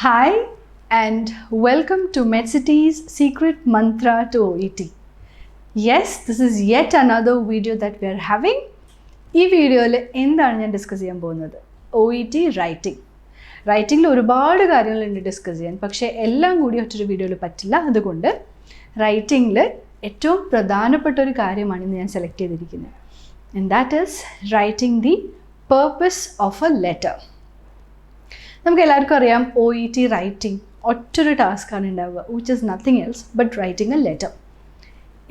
Hi and welcome to Medcity's secret mantra to OET. Yes, this is yet another video that we are having. This video is discuss OET writing. Writing is very discuss but everything കൂടി ഒറ്റൊരു വീഡിയോയിൽ പറ്റില്ല. അതുകൊണ്ട് റൈറ്റിംഗിൽ ഏറ്റവും പ്രധാനപ്പെട്ട ഒരു കാര്യമാണ് ഞാൻ സെലക്ട് ചെയ്തിരിക്കുന്നത്. And that is writing the purpose of a letter. നമുക്ക് എല്ലാവർക്കും അറിയാം OET writing ഒറ്റൊരു ടാസ്ക് ആണ് ഉണ്ടാവുക, which is nothing else but writing a letter.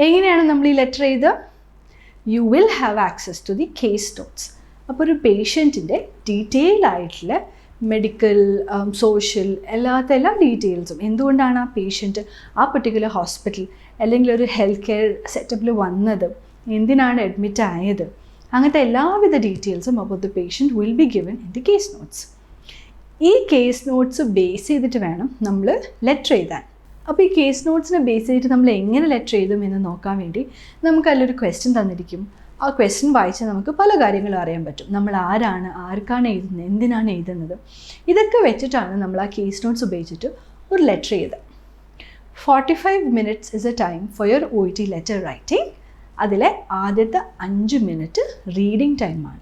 എങ്ങനെയാണ് നമ്മൾ ഈ ലെറ്റർ ചെയ്ത്? You will have access to the case notes. അപ്പോൾ ഒരു പേഷ്യൻറ്റിൻ്റെ ഡീറ്റെയിൽ ആയിട്ടുള്ള മെഡിക്കൽ സോഷ്യൽ എല്ലാ ഡീറ്റെയിൽസും, എന്തുകൊണ്ടാണ് ആ പേഷ്യൻറ്റ് ആ പെർട്ടിക്കുലർ ഹോസ്പിറ്റൽ അല്ലെങ്കിൽ ഒരു ഹെൽത്ത് കെയർ സെറ്റപ്പിൽ വന്നത്, എന്തിനാണ് അഡ്മിറ്റ് ആയത്, അങ്ങനത്തെ എല്ലാവിധ ഡീറ്റെയിൽസും about the patient will be given in the case notes. ഈ കേസ് നോട്ട്സ് ബേസ് ചെയ്തിട്ട് വേണം നമ്മൾ ലെറ്റർ എഴുതാൻ. അപ്പോൾ ഈ കേസ് നോട്ട്സിനെ ബേസ് ചെയ്തിട്ട് നമ്മൾ എങ്ങനെ ലെറ്റർ എഴുതും എന്ന് നോക്കാൻ വേണ്ടി നമുക്ക് അതിലൊരു ക്വസ്റ്റ്യൻ തന്നിരിക്കും. ആ ക്വസ്റ്റ്യൻ വായിച്ചാൽ നമുക്ക് പല കാര്യങ്ങളും അറിയാൻ പറ്റും. നമ്മൾ ആരാണ്, ആർക്കാണ് എഴുതുന്നത്, എന്തിനാണ് എഴുതുന്നത്, ഇതൊക്കെ വെച്ചിട്ടാണ് നമ്മൾ ആ കേസ് നോട്ട്സ് ഉപയോഗിച്ചിട്ട് ഒരു ലെറ്റർ എഴുതുക. 45 minutes is a time for your OET letter writing. അതിലെ ആദ്യത്തെ 5 minute റീഡിങ് ടൈമാണ്.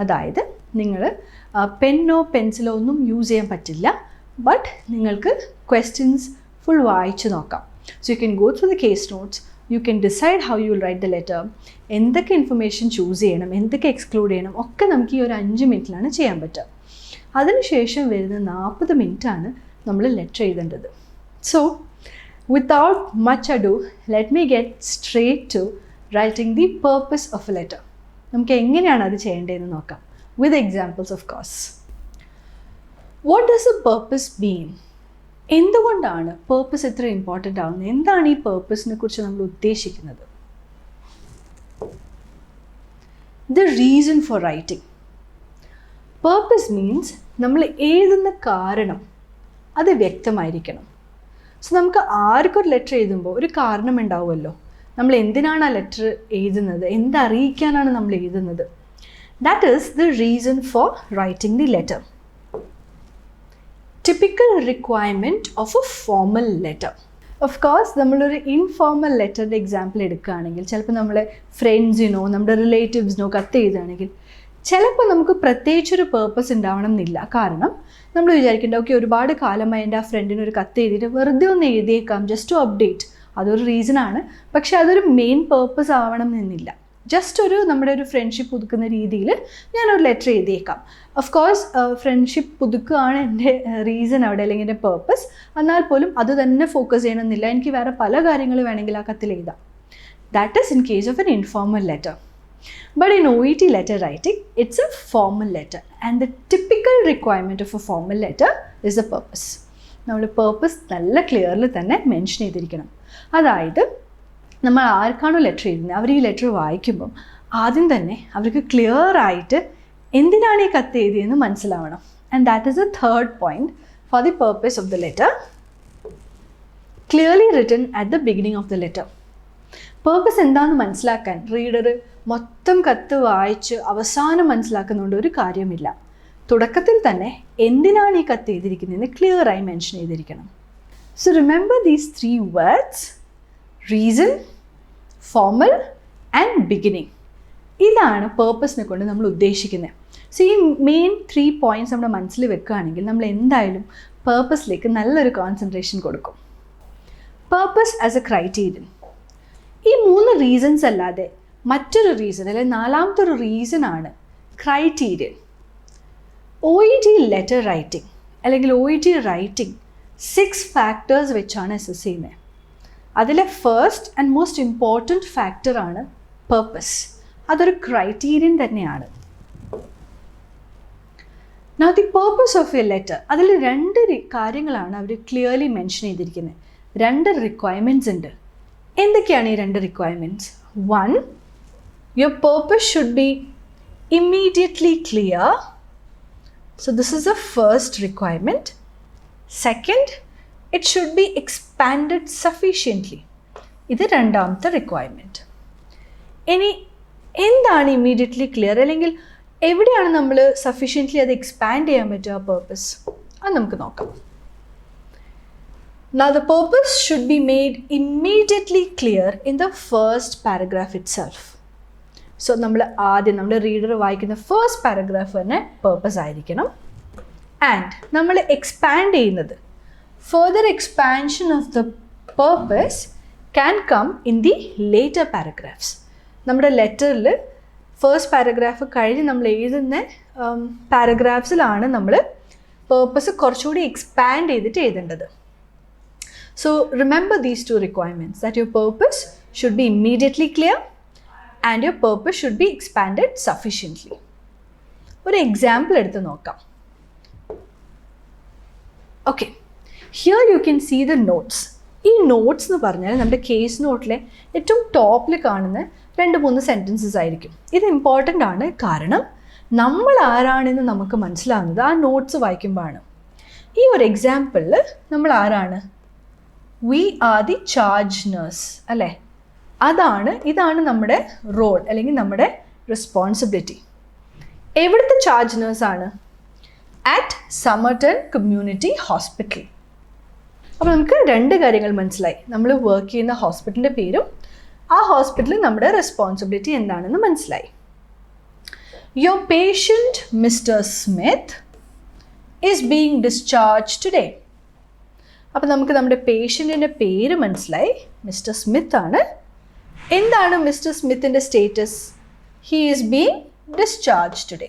അതായത് നിങ്ങൾ പെന്നോ പെൻസിലോ ഒന്നും യൂസ് ചെയ്യാൻ പറ്റില്ല, ബട്ട് നിങ്ങൾക്ക് ക്വസ്റ്റ്യൻസ് ഫുൾ വായിച്ച് നോക്കാം. So you can go through the case notes, you can decide how you will write the letter, എന്തൊക്കെ ഇൻഫർമേഷൻ ചൂസ് ചെയ്യണം, എന്തൊക്കെ എക്സ്ക്ലൂഡ് ചെയ്യണം, ഒക്കെ നമുക്ക് ഈ ഒരു 5 മിനിറ്റിലാണ് ചെയ്യാൻ പറ്റുക. അതിനുശേഷം വരുന്ന 40 മിനിറ്റാണ് നമ്മൾ ലെറ്റർ എഴുതേണ്ടത്. So without much ado, let me get straight to writing the purpose of a letter. നമുക്ക് എങ്ങനെയാണ് അത് ചെയ്യേണ്ടതെന്ന് നോക്കാം, with examples of course. What does a purpose mean? എന്തുകൊണ്ടാണ് പേർപ്പസ് ഇത്ര ഇമ്പോർട്ടൻ്റ് ആവുന്നത്? എന്താണ് ഈ പേർപ്പസിനെ കുറിച്ച് നമ്മൾ ഉദ്ദേശിക്കുന്നത്? The reason for writing. Purpose means നമ്മൾ എഴുതുന്ന കാരണം അത് വ്യക്തമായിരിക്കണം. സോ നമുക്ക് ആർക്കൊരു ലെറ്റർ എഴുതുമ്പോൾ ഒരു കാരണം ഉണ്ടാവുമല്ലോ. നമ്മൾ എന്തിനാണ് ആ ലെറ്റർ എഴുതുന്നത്, എന്തറിയിക്കാനാണ് നമ്മൾ എഴുതുന്നത്. That is the reason for writing the letter. Typical requirement of A formal letter. Of course നമ്മളൊരു ഇൻഫോർമൽ ലെറ്ററിൻ്റെ എക്സാമ്പിൾ എടുക്കുകയാണെങ്കിൽ, ചിലപ്പോൾ നമ്മളെ ഫ്രണ്ട്സിനോ നമ്മുടെ റിലേറ്റീവ്സിനോ കത്ത് എഴുതുകയാണെങ്കിൽ ചിലപ്പോൾ നമുക്ക് പ്രത്യേകിച്ചൊരു പേർപ്പസ് ഉണ്ടാവണം എന്നില്ല. കാരണം നമ്മൾ വിചാരിക്കേണ്ട, ഓക്കെ ഒരുപാട് കാലമായി എൻ്റെ ആ ഫ്രണ്ടിന് ഒരു കത്ത് എഴുതിയിട്ട് വെറുതെ ഒന്ന് എഴുതിയേക്കാം, ജസ്റ്റ് ടു അപ്ഡേറ്റ്, അതൊരു റീസണാണ്. പക്ഷേ അതൊരു മെയിൻ പേർപ്പസ് ആവണം എന്നില്ല. ജസ്റ്റ് നമ്മുടെ ഒരു ഫ്രണ്ട്ഷിപ്പ് പുതുക്കുന്ന രീതിയിൽ ഞാനൊരു ലെറ്റർ എഴുതിയേക്കാം. ഓഫ് കോഴ്സ് ഫ്രണ്ട്ഷിപ്പ് പുതുക്കുകയാണ് എൻ്റെ റീസൺ അവിടെ, അല്ലെങ്കിൽ എൻ്റെ പേർപ്പസ്. എന്നാൽ പോലും അത് തന്നെ ഫോക്കസ് ചെയ്യണമെന്നില്ല, എനിക്ക് വേറെ പല കാര്യങ്ങൾ വേണമെങ്കിൽ ആ കത്തിൽ എഴുതാം. That is in case of N informal letter. But in OET letter writing, it's a formal letter, and the typical requirement of a formal letter is the purpose. നമ്മൾ പേർപ്പസ് നല്ല ക്ലിയറിൽ തന്നെ മെൻഷൻ ചെയ്തിരിക്കണം. അതായത് നമ്മൾ ആർക്കാണോ ലെറ്റർ എഴുതുന്നത്, അവർ ഈ letter വായിക്കുമ്പം ആദ്യം തന്നെ അവർക്ക് ക്ലിയർ ആയിട്ട് എന്തിനാണ് ഈ കത്ത് എഴുതിയെന്ന് മനസ്സിലാവണം. And that is the third point for the purpose of the letter. Clearly written at the beginning of the letter. Purpose എന്താണെന്ന് മനസ്സിലാക്കാൻ റീഡർ മൊത്തം കത്ത് വായിച്ച് അവസാനം മനസ്സിലാക്കുന്നുണ്ട് ഒരു കാര്യമില്ല. തുടക്കത്തിൽ തന്നെ എന്തിനാണ് ഈ കത്ത് എഴുതിയിരിക്കുന്നതെന്ന് ക്ലിയറായി മെൻഷൻ ചെയ്തിരിക്കണം. So remember these 3 words: reason, formal and beginning. ഇതാണ് പേർപ്പസിനെ കൊണ്ട് നമ്മൾ ഉദ്ദേശിക്കുന്നത്. സോ ഈ മെയിൻ 3 points നമ്മുടെ മനസ്സിൽ വെക്കുകയാണെങ്കിൽ നമ്മൾ എന്തായാലും പേർപ്പസിലേക്ക് നല്ലൊരു കോൺസെൻട്രേഷൻ കൊടുക്കും. Purpose as a criterion. ഈ 3 റീസൺസ് അല്ലാതെ മറ്റൊരു റീസൺ, അല്ലെങ്കിൽ 4ാമത്തെ ഒരു റീസണാണ് ക്രൈറ്റീരിയൻ. OET ലെറ്റർ റൈറ്റിംഗ് അല്ലെങ്കിൽ OET റൈറ്റിംഗ് 6 ഫാക്ടേഴ്സ് വെച്ചാണ് അസസ് ചെയ്യുന്നത്. അതിലെ ഫസ്റ്റ് ആൻഡ് മോസ്റ്റ് ഇമ്പോർട്ടൻറ്റ് ഫാക്ടറാണ് പേർപ്പസ്. അതൊരു ക്രൈറ്റീരിയൻ തന്നെയാണ്. Now the purpose of a letter, അതിൽ 2 കാര്യങ്ങളാണ് അവർ ക്ലിയർലി മെൻഷൻ ചെയ്തിരിക്കുന്നത്. 2 റിക്വയർമെൻറ്റ്സ് ഉണ്ട്. എന്തൊക്കെയാണ് ഈ 2 requirements? 1, your purpose should be immediately clear. So this is the first requirement. Second, it should be expanded sufficiently. ഇത് 2ാമത്തെ റിക്വയർമെൻറ്റ്. ഇനി എന്താണ് ഇമ്മീഡിയറ്റ്ലി ക്ലിയർ, അല്ലെങ്കിൽ എവിടെയാണ് നമ്മൾ സഫീഷ്യൻ്റ്ലി അത് എക്സ്പാൻഡ് ചെയ്യാൻ പറ്റുക പേർപ്പസ്? അത് നമുക്ക് നോക്കാം. Now the purpose should be made immediately clear in the first paragraph itself. So നമ്മുടെ റീഡർ വായിക്കുന്ന ഫസ്റ്റ് പാരഗ്രാഫ് തന്നെ പേർപ്പസ് ആയിരിക്കണം. ആൻഡ് നമ്മൾ എക്സ്പാൻഡ് ചെയ്യുന്നത് further expansion of the purpose can come in the later paragraphs. നമ്മുടെ ലെറ്ററിൽ first paragraph കഴിഞ്ഞ് നമ്മൾ എഴുതുന്ന പാരഗ്രാഫ്സിലാണ് നമ്മൾ പേർപ്പസ് കുറച്ചുകൂടി എക്സ്പാൻഡ് ചെയ്തിട്ട് എഴുതേണ്ടത്. So remember these two requirements, that your purpose should be immediately clear and your purpose should be expanded sufficiently. ഒരു example എടുത്ത് നോക്കാം. Okay, here you can see the notes. ഈ നോട്ട്സ് എന്ന് പറഞ്ഞാൽ നമ്മുടെ കേസ് നോട്ടിലെ ഏറ്റവും ടോപ്പിൽ കാണുന്ന 2-3 സെൻറ്റൻസസ് ആയിരിക്കും. ഇത് ഇമ്പോർട്ടൻ്റ് ആണ്, കാരണം നമ്മൾ ആരാണെന്ന് നമുക്ക് മനസ്സിലാവുന്നത് ആ നോട്ട്സ് വായിക്കുമ്പോഴാണ്. ഈ ഒരു എക്സാമ്പിളിൽ നമ്മൾ ആരാണ്? We are the charge nurse അല്ലേ? ഇതാണ് നമ്മുടെ റോൾ അല്ലെങ്കിൽ നമ്മുടെ റെസ്പോൺസിബിലിറ്റി. എവിടുത്തെ ചാർജ് നേഴ്സാണ്? At Somerton community hospital. അപ്പോൾ നമുക്ക് 2 കാര്യങ്ങൾ മനസ്സിലായി. നമ്മൾ വർക്ക് ചെയ്യുന്ന ഹോസ്പിറ്റലിൻ്റെ പേരും ആ ഹോസ്പിറ്റലിൽ നമ്മുടെ റെസ്പോൺസിബിലിറ്റി എന്താണെന്ന് മനസ്സിലായി. Your patient mister Smith is being discharge today. അപ്പോൾ നമുക്ക് നമ്മുടെ പേഷ്യൻറ്റിൻ്റെ പേര് മനസ്സിലായി, മിസ്റ്റർ സ്മിത്ത് ആണ്. എന്താണ് മിസ്റ്റർ സ്മിത്തിൻ്റെ status? He is being discharge today.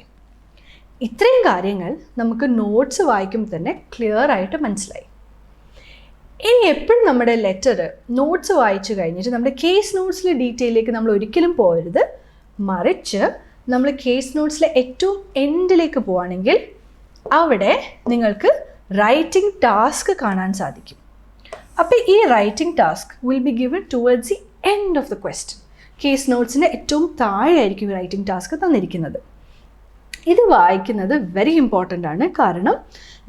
ഇത്രയും കാര്യങ്ങൾ നമുക്ക് നോട്ട്സ് വായിക്കുമ്പോൾ തന്നെ ക്ലിയർ ആയിട്ട് മനസ്സിലായി. ഇനി എപ്പോഴും നമ്മുടെ ലെറ്റർ നോട്ട്സ് വായിച്ചു കഴിഞ്ഞിട്ട് നമ്മുടെ കേസ് നോട്ട്സിലെ ഡീറ്റെയിലേക്ക് നമ്മൾ ഒരിക്കലും പോകരുത്. മറിച്ച് നമ്മൾ കേസ് നോട്ട്സിലെ ഏറ്റവും എൻഡിലേക്ക് പോവുകയാണെങ്കിൽ അവിടെ നിങ്ങൾക്ക് റൈറ്റിംഗ് ടാസ്ക് കാണാൻ സാധിക്കും. അപ്പോൾ ഈ writing task will be given towards the end of the question. Case നോട്ട്സിൻ്റെ ഏറ്റവും താഴെയായിരിക്കും റൈറ്റിംഗ് ടാസ്ക് തന്നിരിക്കുന്നത്. ഇത് വായിക്കുന്നത് വെരി ഇമ്പോർട്ടൻ്റ് ആണ്, കാരണം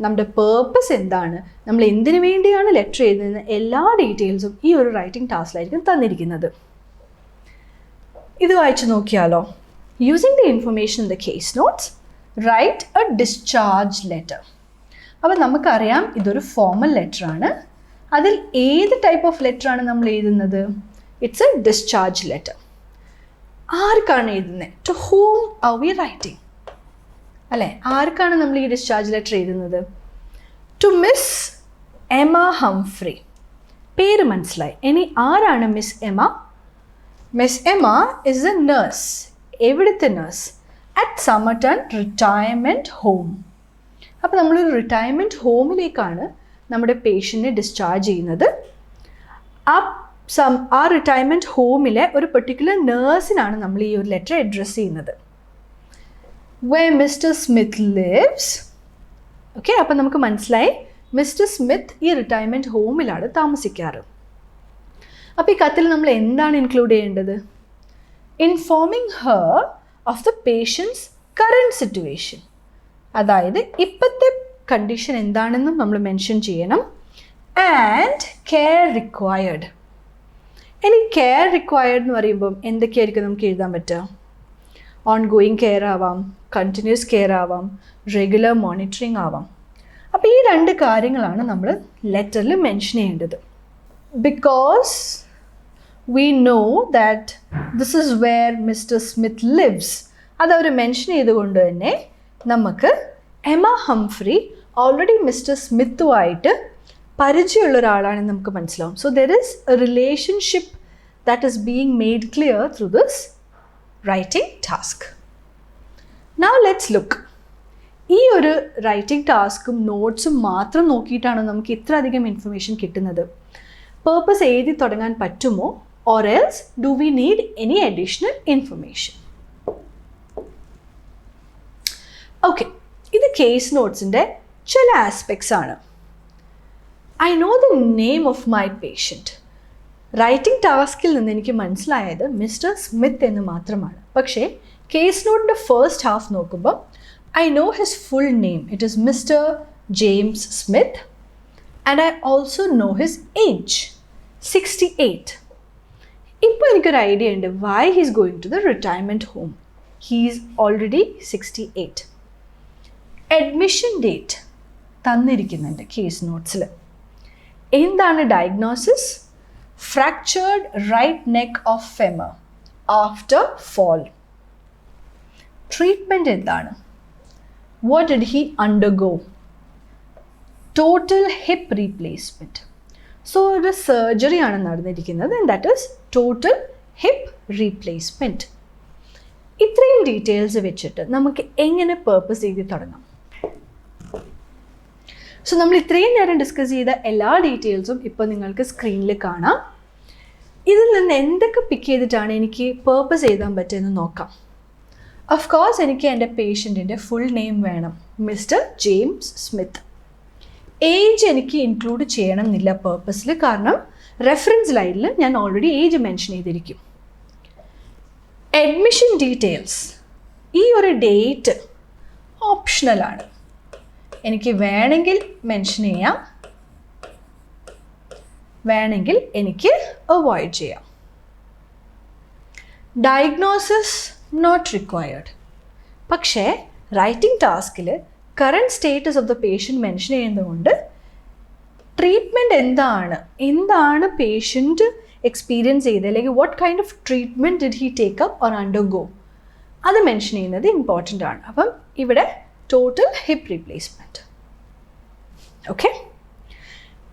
നമ്മുടെ പേർപ്പസ് എന്താണ്, നമ്മൾ എന്തിനു വേണ്ടിയാണ് ലെറ്റർ എഴുതുന്ന എല്ലാ ഡീറ്റെയിൽസും ഈ ഒരു റൈറ്റിംഗ് ടാസ്കിലായിരിക്കും തന്നിരിക്കുന്നത്. ഇത് വായിച്ചു നോക്കിയാലോ. Using the information in the case notes write a discharge letter. അപ്പോൾ നമുക്കറിയാം ഇതൊരു ഫോർമൽ ലെറ്ററാണ്. അതിൽ ഏത് ടൈപ്പ് ഓഫ് ലെറ്ററാണ് നമ്മൾ എഴുതുന്നത്? It's a discharge letter. ആർക്കാണ് എഴുതുന്നത്? To whom are we writing അല്ലേ? ആർക്കാണ് നമ്മൾ ഈ ഡിസ്ചാർജ് ലെറ്റർ എഴുതുന്നത്? To miss Emma Humphrey. പേര് മനസ്സിലായി. ഇനി ആരാണ് miss Emma? Miss Emma is a nurse. എവിടുത്തെ nurse? At Somerton retirement home. അപ്പോൾ നമ്മളൊരു റിട്ടയർമെൻറ്റ് ഹോമിലേക്കാണ് നമ്മുടെ പേഷ്യൻറ്റിനെ ഡിസ്ചാർജ് ചെയ്യുന്നത്. ആ റിട്ടയർമെൻറ്റ് ഹോമിലെ ഒരു പെർട്ടിക്കുലർ നേഴ്സിനാണ് നമ്മൾ ഈ ഒരു ലെറ്റർ അഡ്രസ്സ് ചെയ്യുന്നത്. Where Mr. Smith lives. Okay, അപ്പം നമുക്ക് മനസ്സിലായി മിസ്റ്റർ സ്മിത്ത് ഈ റിട്ടയർമെൻറ്റ് ഹോമിലാണ് താമസിക്കാറ്. അപ്പോൾ ഈ കത്തിൽ നമ്മൾ എന്താണ് ഇൻക്ലൂഡ് ചെയ്യേണ്ടത്? Informing her of the patient's current situation. അതായത് ഇപ്പോഴത്തെ കണ്ടീഷൻ എന്താണെന്നും നമ്മൾ മെൻഷൻ ചെയ്യണം. And care required. ഇനി കെയർ റിക്വയർഡ് എന്ന് പറയുമ്പം എന്തൊക്കെയായിരിക്കും നമുക്ക് എഴുതാൻ പറ്റുക? ഓൺഗോയിങ് കെയർ ആവാം, കണ്ടിന്യൂസ് കെയർ ആവാം, റെഗുലർ മോണിറ്ററിങ് ആവാം. അപ്പോൾ ഈ 2 കാര്യങ്ങളാണ് നമ്മൾ ലെറ്ററിൽ മെൻഷൻ ചെയ്യേണ്ടത്. Because we know that this is wear mister Smith lives. അതവർ മെൻഷൻ ചെയ്തുകൊണ്ട് തന്നെ നമുക്ക് എമ ഹംഫ്രി ഓൾറെഡി മിസ്റ്റർ സ്മിത്തുമായിട്ട് പരിചയമുള്ള ഒരാളാണെന്ന് നമുക്ക് മനസ്സിലാവും. So there is A relationship that is being made clear through this writing task. Now let's look. ഈ ഒരു writing ടാസ്കും നോട്ട്സും മാത്രം നോക്കിയിട്ടാണോ നമുക്ക് ഇത്ര അധികം ഇൻഫർമേഷൻ കിട്ടുന്നത്? പേർപ്പസ് എഴുതി തുടങ്ങാൻ പറ്റുമോ? or else do we need any additional information? Okay, ഇത് കേസ് നോട്ട്സിൻ്റെ ചില ആസ്പെക്ട്സ് ആണ്. I know the name of my patient. Writing ടാസ്കിൽ നിന്ന് എനിക്ക് മനസ്സിലായത് മിസ്റ്റർ സ്മിത്ത് എന്ന് മാത്രമാണ്. പക്ഷേ കേസ് നോട്ടിൻ്റെ ഫസ്റ്റ് ഹാഫ് നോക്കുമ്പോൾ I know his full name. It is mister James Smith and I also know his age 68. ഇപ്പോൾ എനിക്കൊരു ഐഡിയ ഉണ്ട് why he's going to the retirement home. He is already 68. Admission date തന്നിരിക്കുന്നുണ്ട് case നോട്ട്സിൽ. എന്താണ് diagnosis? Fractured right neck of femur after fall. Treatment എന്താണ്? What did he undergo? Total hip replacement. So, ഒരു surgery ആണ് നടന്നിരിക്കുന്നത്, and that is total hip replacement. ഇത്രയും details വെച്ചിട്ട് നമുക്ക് എങ്ങനെ പർപ്പസ് എഴുതി തുടങ്ങാം? സോ നമ്മൾ ഇത്രയും നേരം ഡിസ്കസ് ചെയ്ത എല്ലാ ഡീറ്റെയിൽസും ഇപ്പോൾ നിങ്ങൾക്ക് സ്ക്രീനിൽ കാണാം. ഇതിൽ നിന്ന് എന്തൊക്കെ പിക്ക് ചെയ്തിട്ടാണ് എനിക്ക് പർപ്പസ് എഴുതാൻ പറ്റുമെന്ന് നോക്കാം. ഓഫ് കോഴ്സ് എനിക്ക് എൻ്റെ പേഷ്യൻറ്റിൻ്റെ ഫുൾ നെയിം വേണം, മിസ്റ്റർ ജെയിംസ് സ്മിത്ത്. ഏജ് എനിക്ക് ഇൻക്ലൂഡ് ചെയ്യണം എന്നില്ല പർപ്പസിൽ, കാരണം റെഫറൻസ് ലൈനിൽ ഞാൻ ഓൾറെഡി ഏജ് മെൻഷൻ ചെയ്തിരിക്കും. അഡ്മിഷൻ ഡീറ്റെയിൽസ്, ഈ ഒരു ഡേറ്റ് ഓപ്ഷണലാണ്, എനിക്ക് വേണമെങ്കിൽ മെൻഷൻ ചെയ്യാം, വേണമെങ്കിൽ എനിക്ക് അവോയ്ഡ് ചെയ്യാം. Diagnosis not required. പക്ഷേ റൈറ്റിംഗ് ടാസ്കിൽ current status of the patient mention ചെയ്യുന്നതുകൊണ്ട് ട്രീറ്റ്മെൻറ്റ് എന്താണ് പേഷ്യൻറ്റ് എക്സ്പീരിയൻസ് ചെയ്തത്, അല്ലെങ്കിൽ what kind of treatment did he take up or undergo, അത് മെൻഷൻ ചെയ്യുന്നത് ഇമ്പോർട്ടൻ്റ് ആണ്. അപ്പം ഇവിടെ ടോട്ടൽ ഹിപ്പ് റീപ്ലേസ്മെൻറ്റ്. ഓക്കെ,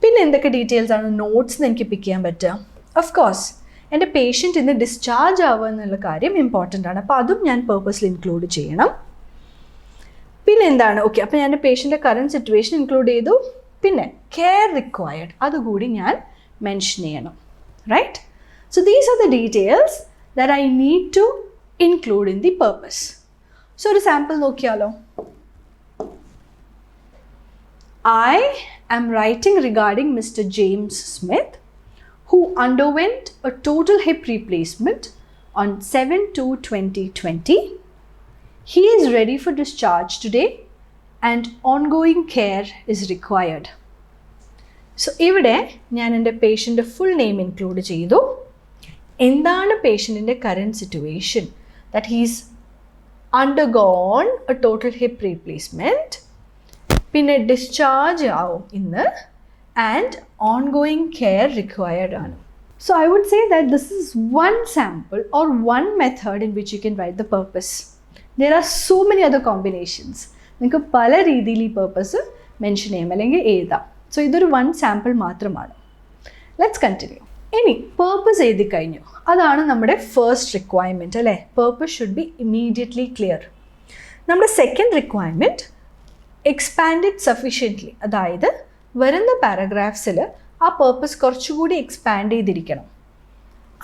പിന്നെ എന്തൊക്കെ ഡീറ്റെയിൽസ് ആണ് നോട്ട്സ് എനിക്ക് പിക്ക് ചെയ്യാൻ പറ്റുക? ഓഫ് കോഴ്സ് എൻ്റെ പേഷ്യൻറ്റ് ഇന്ന് ഡിസ്ചാർജ് ആവുക എന്നുള്ള കാര്യം ഇമ്പോർട്ടൻ്റ് ആണ്, അപ്പോൾ അതും ഞാൻ പേർപ്പസിൽ ഇൻക്ലൂഡ് ചെയ്യണം. പിന്നെ എന്താണ്, ഓക്കെ, അപ്പോൾ ഞാൻ എൻ്റെ പേഷ്യൻ്റെ കറൻറ്റ് സിറ്റുവേഷൻ ഇൻക്ലൂഡ് ചെയ്തു. പിന്നെ കെയർ റിക്വയർഡ് അതുകൂടി ഞാൻ മെൻഷൻ ചെയ്യണം. Right? So these are the details that I need to include in the purpose. So ഒരു സാമ്പിൾ നോക്കിയാലോ. I am writing regarding Mr. James Smith, who underwent a total hip replacement on 7/2/2020. He is ready for discharge today and ongoing care is required. So, ഇവിടെ ഞാൻ എൻ്റെ പേഷ്യൻ്റെ full name include ചെയ്തു. എന്താണ് പേഷ്യൻറ്റിൻ്റെ current situation? that he is undergone a total hip replacement. പിന്നെ discharge ആവും ഇന്ന് and ongoing care required ആണ്. So I would say that this is one sample or one method in which you can write the purpose. There are so many other combinations. നിങ്ങൾക്ക് പല രീതിയിൽ ഈ purpose mention ചെയ്യാം അല്ലെങ്കിൽ എഴുതാം. So ഇതൊരു one sample മാത്രമാണ്. Let's continue. ഇനി പർപ്പസ് എഴുതി കഴിഞ്ഞു, അതാണ് നമ്മുടെ ഫസ്റ്റ് റിക്വയർമെൻറ്റ് അല്ലേ? Purpose should be immediately clear. നമ്മുടെ സെക്കൻഡ് റിക്വയർമെൻറ്റ് എക്സ്പാൻഡഡ് സഫിഷ്യൻ്റ്ലി, അതായത് വരുന്ന പാരഗ്രാഫ്സിൽ ആ പർപ്പസ് കുറച്ചുകൂടി എക്സ്പാൻഡ് ചെയ്തിരിക്കണം.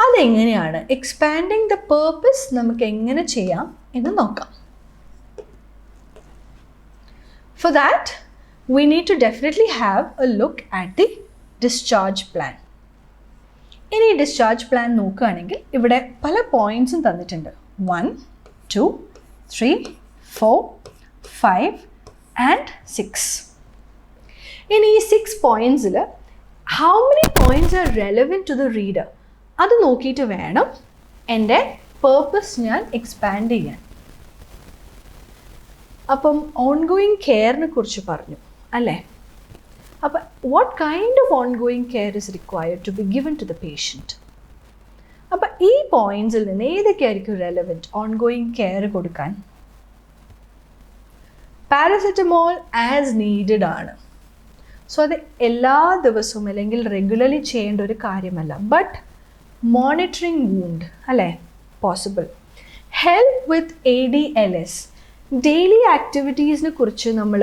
അതെങ്ങനെയാണ് എക്സ്പാൻഡിങ് ദ പർപ്പസ് നമുക്ക് എങ്ങനെ ചെയ്യാം എന്ന് നോക്കാം. For that, we need to definitely have a look at the discharge plan. ഇനി ഡിസ്ചാർജ് പ്ലാൻ നോക്കുകയാണെങ്കിൽ ഇവിടെ പല പോയിൻറ്റ്സും തന്നിട്ടുണ്ട്. 1, 2, 3, 4, 5 and 6. In these 6 points, how many points are relevant to the reader? അത് നോക്കിയിട്ട് വേണം എൻ്റെ പേർപ്പസ് ഞാൻ എക്സ്പാൻഡ് ചെയ്യാൻ. അപ്പം ഓൺഗോയിങ് കെയറിനെ കുറിച്ച് പറഞ്ഞു അല്ലേ? അപ്പം what kind of ongoing care is required to be given to the patient? അപ്പം ഈ പോയിൻറ്റ്സിൽ നിന്ന് ഏതൊക്കെയായിരിക്കും റെലവൻറ്റ് ഓൺഗോയിങ് കെയർ കൊടുക്കാൻ? പാരസെറ്റമോൾ ആസ് നീഡഡ് ആണ്. സോ അത് എല്ലാ ദിവസവും അല്ലെങ്കിൽ റെഗുലർലി ചെയ്യേണ്ട ഒരു കാര്യമല്ല. ബട്ട് മോണിറ്ററിങ് വൂണ്ട് അല്ലേ? Possible. Help with ADLS, daily ആക്ടിവിറ്റീസിനെ കുറിച്ച് നമ്മൾ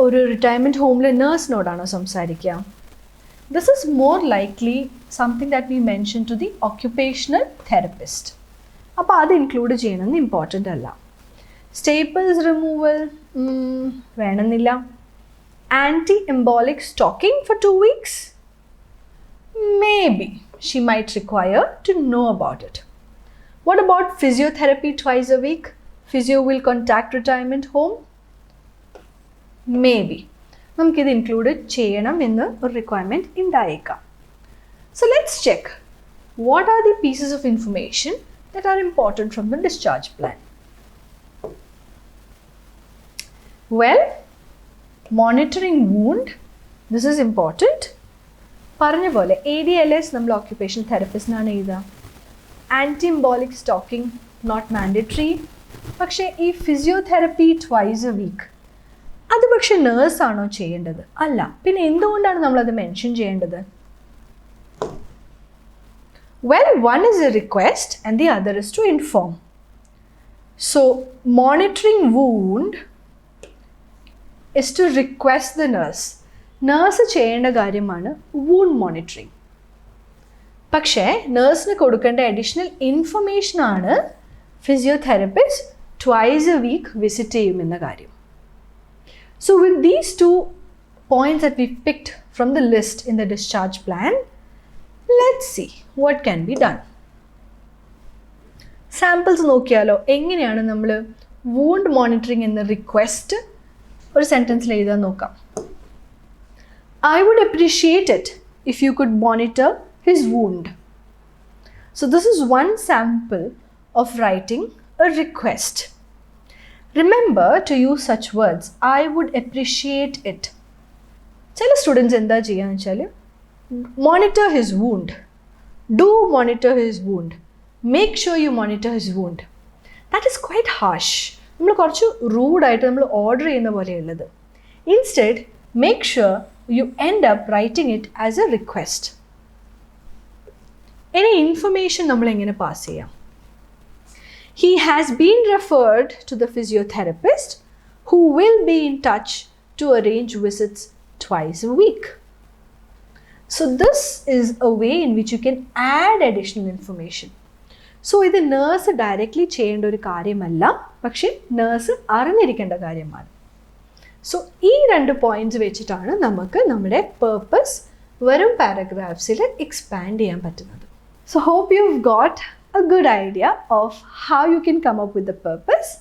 ഒരു റിട്ടയർമെൻറ്റ് ഹോമിലെ നേഴ്സിനോടാണോ സംസാരിക്കുക? This is more likely something that we mention to the occupational therapist. അപ്പോൾ അത് ഇൻക്ലൂഡ് ചെയ്യണമെന്ന് ഇമ്പോർട്ടൻ്റ് അല്ല. സ്റ്റേപ്പിൾസ് റിമൂവൽ വേണമെന്നില്ല. Anti-embolic stocking for 2 weeks? Maybe she might require to know about it. What about physiotherapy twice a week? Physio will contact retirement home? Maybe. നമുക്കിത് include ചെയ്യണം എന്ന് ഒരു requirement ഉണ്ടായേക്കാം. So let's check what are the pieces of information that are important from the discharge plan. Well, monitoring wound This is important. പറഞ്ഞ പോലെ ADLS നമ്മൾ occupational therapistനാണ് എഴുതുക. Anti-embolic stocking not mandatory. പക്ഷേ ഈ ഫിസിയോതെറപ്പി twice a week അത് പക്ഷേ നേഴ്സാണോ ചെയ്യേണ്ടത്? അല്ല. പിന്നെ എന്തുകൊണ്ടാണ് നമ്മളത് മെൻഷൻ ചെയ്യേണ്ടത്? Well, one is a request and the other is to inform. So, monitoring wound is to request the nurse. Nurse ചെയ്യേണ്ട കാര്യമാണ് wound monitoring. പക്ഷേ നഴ്സിന് കൊടുക്കേണ്ട അഡീഷണൽ ഇൻഫർമേഷൻ ആണ് physiotherapist twice a week visit ചെയ്യുമെന്ന കാര്യം. So, with these two points that we picked from the list in the discharge plan, let's see what can be done. Samples നോക്കിയാലോ എങ്ങനെയാണ് നമ്മൾ wound monitoring എന്ന request ഒരു സെൻറ്റൻസിൽ എഴുതാൻ നോക്കാം. I would appreciate it if you could monitor his wound. So this is one sample of writing a request. Remember to use such words. I would appreciate it. ചില students എന്താ ചെയ്യാന്ന് വെച്ചാൽ monitor his wound. Do monitor his wound. Make sure you monitor his wound. That is quite harsh. നമ്മൾ കുറച്ച് റൂഡായിട്ട് നമ്മൾ order ചെയ്യുന്ന പോലെയുള്ളത്. Instead, make sure you end up writing it as a request. Any information നമ്മൾ എങ്ങനെ pass ചെയ്യാം? He has been referred to the physiotherapist who will be in touch to arrange visits twice a week. So this is a way in which you can add additional information. So ഇത് nurse directly ചെയ്യേണ്ട ഒരു കാര്യമല്ല, പക്ഷേ nurse അറിഞ്ഞിരിക്കേണ്ട കാര്യമാണ്. So ഈ രണ്ട് points വെച്ചിട്ടാണ് നമുക്ക് നമ്മുടെ purpose വരും പാരഗ്രാഫ്സിൽ എക്സ്പാൻഡ് ചെയ്യാൻ പറ്റുന്നത്. So hope you've got a good idea of how you can come up with the purpose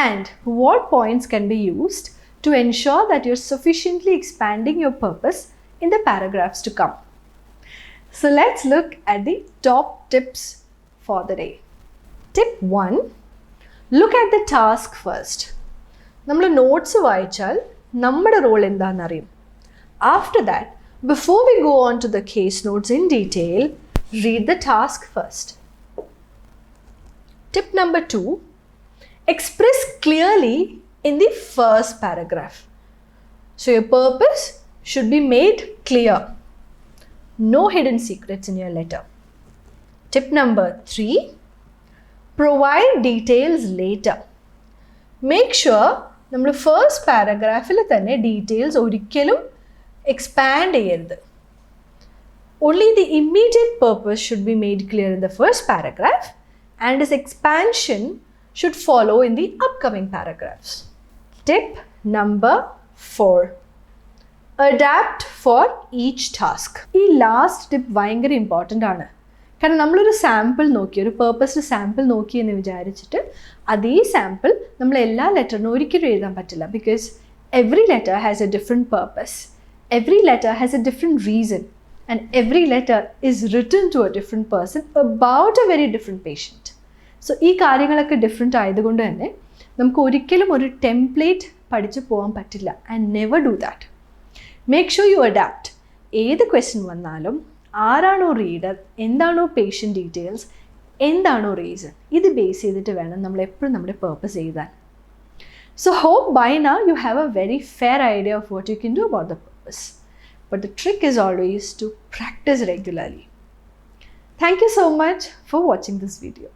and what points can be used to ensure that you're sufficiently expanding your purpose in the paragraphs to come. So let's look at the top tips for the day. Tip 1, look at the task first. നമ്മൾ notes വായിച്ചാൽ നമ്മുടെ role എന്താണെന്ന് അറിയും. After that, before we go on to the case notes in detail, read the task first. Tip number 2, express clearly in the first paragraph. So your purpose should be made clear. No hidden secrets in your letter. Tip number 3, provide details later. Make sure നമ്മൾ first പാരഗ്രാഫിൽ തന്നെ details ഒരിക്കലും expand ചെയ്യരുത്. Only the immediate purpose should be made clear in the first paragraph and its expansion should follow in the upcoming paragraphs. Tip number 4, adapt for each task. ഈ last tip ഭയങ്കര important ആണ്. കാരണം നമ്മളൊരു sample നോക്കി, ഒരു പേർപ്പസ്ഡ് sample നോക്കി എന്ന് വിചാരിച്ചിട്ട് അതേ സാമ്പിൾ നമ്മൾ എല്ലാ ലെറ്ററിനും ഒരിക്കലും എഴുതാൻ പറ്റില്ല. Because every letter has a different purpose, every letter has a different reason and every letter is written to a different person about a very different patient. So ഈ കാര്യങ്ങളൊക്കെ ഡിഫറെൻ്റ് ആയതുകൊണ്ട് തന്നെ നമുക്ക് ഒരിക്കലും ഒരു ടെംപ്ലേറ്റ് പഠിച്ചു പോകാൻ പറ്റില്ല. And never do that. Make sure U adapt. ഏത് ക്വസ്റ്റ്യൻ വന്നാലും ആരാണോ റീഡർ, എന്താണോ പേഷ്യൻ്റ് ഡീറ്റെയിൽസ്, എന്താണോ റീസൺ, ഇത് ബേസ് ചെയ്തിട്ട് വേണം നമ്മൾ എപ്പോഴും നമ്മുടെ പേർപ്പസ് എഴുതാൻ. So hope by now you have a very fair idea of what you can do about the purpose. But the trick is always to practice regularly. Thank you so much for watching this video.